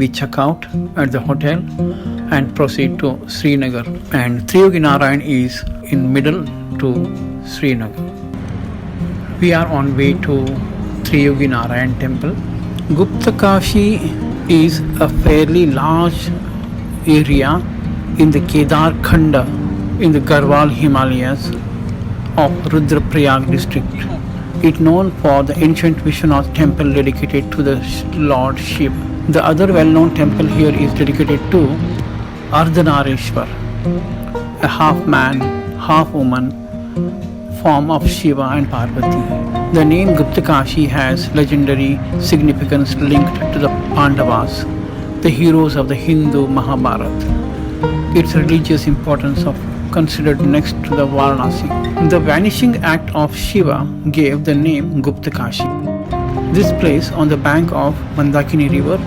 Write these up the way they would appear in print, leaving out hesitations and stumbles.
we check out at the hotel and proceed to Srinagar. And Triyogi Narayan is in middle to Srinagar. We are on way to Triyogi Narayan temple. Guptakashi is a fairly large area in the Kedar Khanda in the Garhwal Himalayas of Rudraprayag district. It is known for the ancient Vishwanath temple dedicated to the Lord Shiva. The other well-known temple here is dedicated to Ardhanarishwar, a half man, half woman form of Shiva and Parvati. The name Guptakashi has legendary significance linked to the Pandavas, the heroes of the Hindu Mahabharata. Its religious importance of considered next to the Varanasi. The vanishing act of Shiva gave the name Guptakashi. This place on the bank of Mandakini river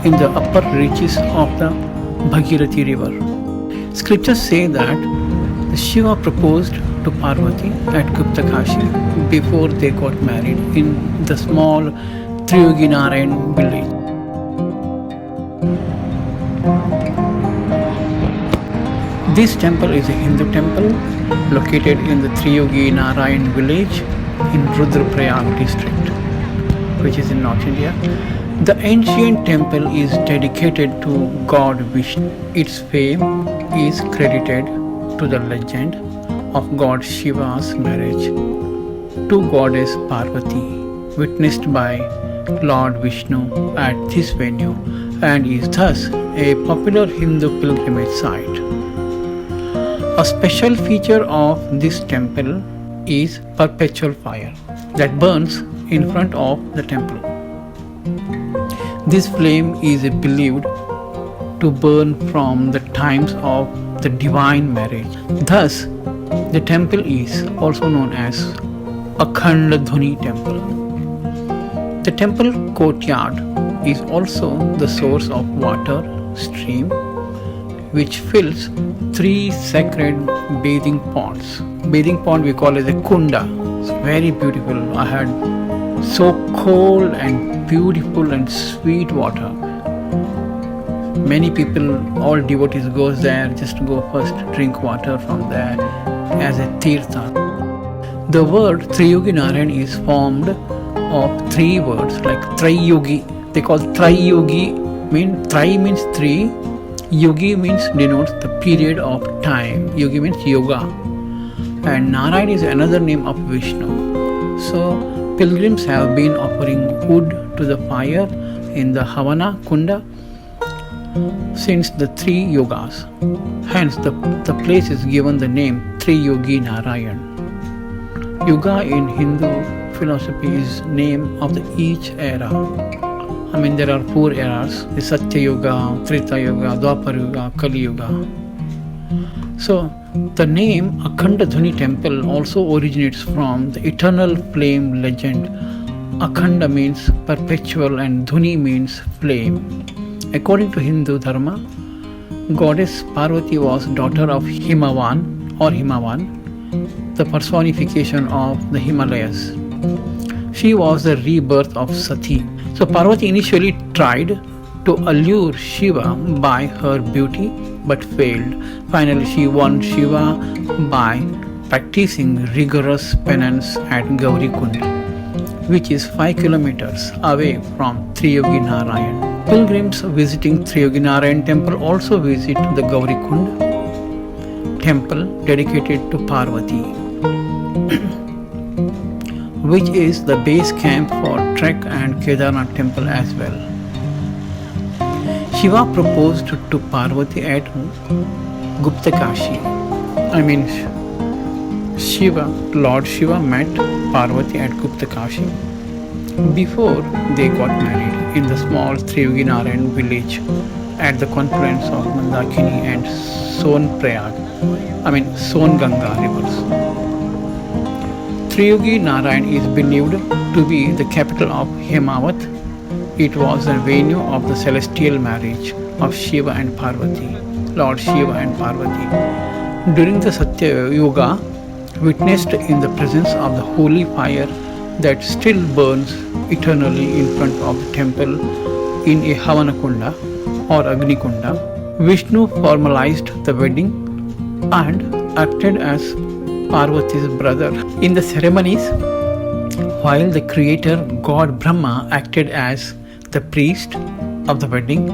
in the upper reaches of the Bhagirathi river. Scriptures say that Shiva proposed to Parvati at Guptakashi before they got married in the small Triyogi Narayan village. This temple is a Hindu temple located in the Triyogi Narayan village in Rudraprayag district, which is in North India. The ancient temple is dedicated to God Vishnu. Its fame is credited to the legend of God Shiva's marriage to goddess Parvati, witnessed by Lord Vishnu at this venue, and is thus a popular Hindu pilgrimage site. A special feature of this temple is perpetual fire that burns in front of the temple. This flame is believed to burn from the times of the divine marriage. Thus, the temple is also known as Akhanda Dhuni temple. The temple courtyard is also the source of water stream which fills 3 sacred bathing ponds. Bathing pond we call as a kunda. It's very beautiful. I had so cold and beautiful and sweet water. Many people, all devotees goes there just to go first drink water from there as a tirtha. The word Triyogi Narayan is formed of 3 words like Triyogi. They call Triyogi Tri means 3. Yogi means denotes the period of time. Yogi means yoga. And Narayan is another name of Vishnu. So pilgrims have been offering wood to the fire in the Havana Kunda since the 3 yogas. Hence the place is given the name Triyogi Narayan. Yoga in Hindu philosophy is name of each era. There are 4 eras, the Satya Yuga, Treta Yuga, Dwapar Yuga, Kali Yuga. So, the name Akhanda Dhuni temple also originates from the eternal flame legend. Akhanda means perpetual and Dhuni means flame. According to Hindu Dharma, goddess Parvati was daughter of Himavan, the personification of the Himalayas. She was the rebirth of Sati. So Parvati initially tried to allure Shiva by her beauty but failed. Finally she won Shiva by practicing rigorous penance at Gauri Kund, which is 5 kilometers away from Triyogi Narayan. Pilgrims visiting Triyogi Narayan temple also visit the Gauri Kund temple dedicated to Parvati, which is the base camp for Trek and Kedarnath temple as well. Shiva proposed to Parvati at Guptakashi. Lord Shiva met Parvati at Guptakashi before they got married in the small Triyogi Narayan village at the confluence of Mandakini and Son Ganga rivers. Triyogi Narayan is believed to be the capital of Hemavat. It was the venue of the celestial marriage of Shiva and Parvati, Lord Shiva and Parvati. During the Satya Yuga, witnessed in the presence of the holy fire that still burns eternally in front of the temple in a Havana Kunda or Agni Kunda. Vishnu formalized the wedding and acted as Parvati's brother. In the ceremonies, while the creator god Brahma acted as the priest of the wedding,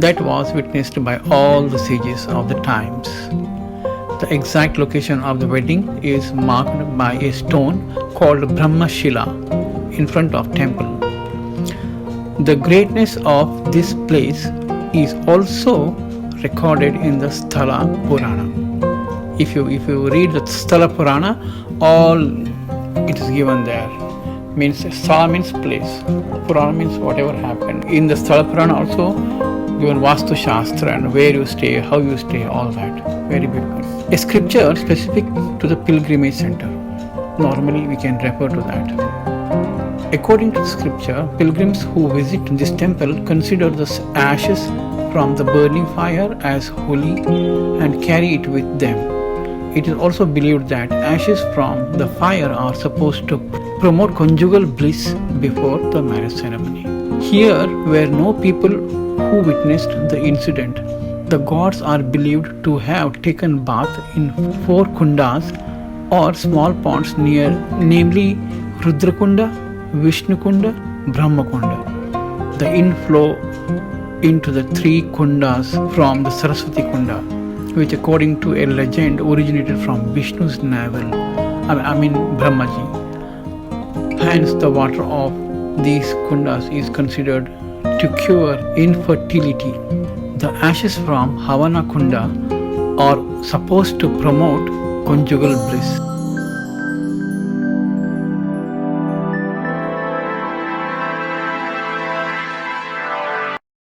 that was witnessed by all the sages of the times. The exact location of the wedding is marked by a stone called Brahma Shila in front of temple. The greatness of this place is also recorded in the Sthala Purana. If you read the Sthala Purana, all it is given there. Means Sthala means place, Purana means whatever happened. In the Sthala Purana also given Vastu Shastra and where you stay, how you stay, all that. Very beautiful. A scripture specific to the pilgrimage center. Normally we can refer to that. According to the scripture, pilgrims who visit this temple consider the ashes from the burning fire as holy and carry it with them. It is also believed that ashes from the fire are supposed to promote conjugal bliss before the marriage ceremony. Here were no people who witnessed the incident. The gods are believed to have taken bath in 4 kundas or small ponds near, namely Rudrakunda, Vishnu Kunda, Brahma Kunda. The inflow into the 3 kundas from the Saraswati Kunda, which according to a legend originated from Vishnu's navel, Brahmaji. Hence the water of these kundas is considered to cure infertility. The ashes from Havana Kunda are supposed to promote conjugal bliss.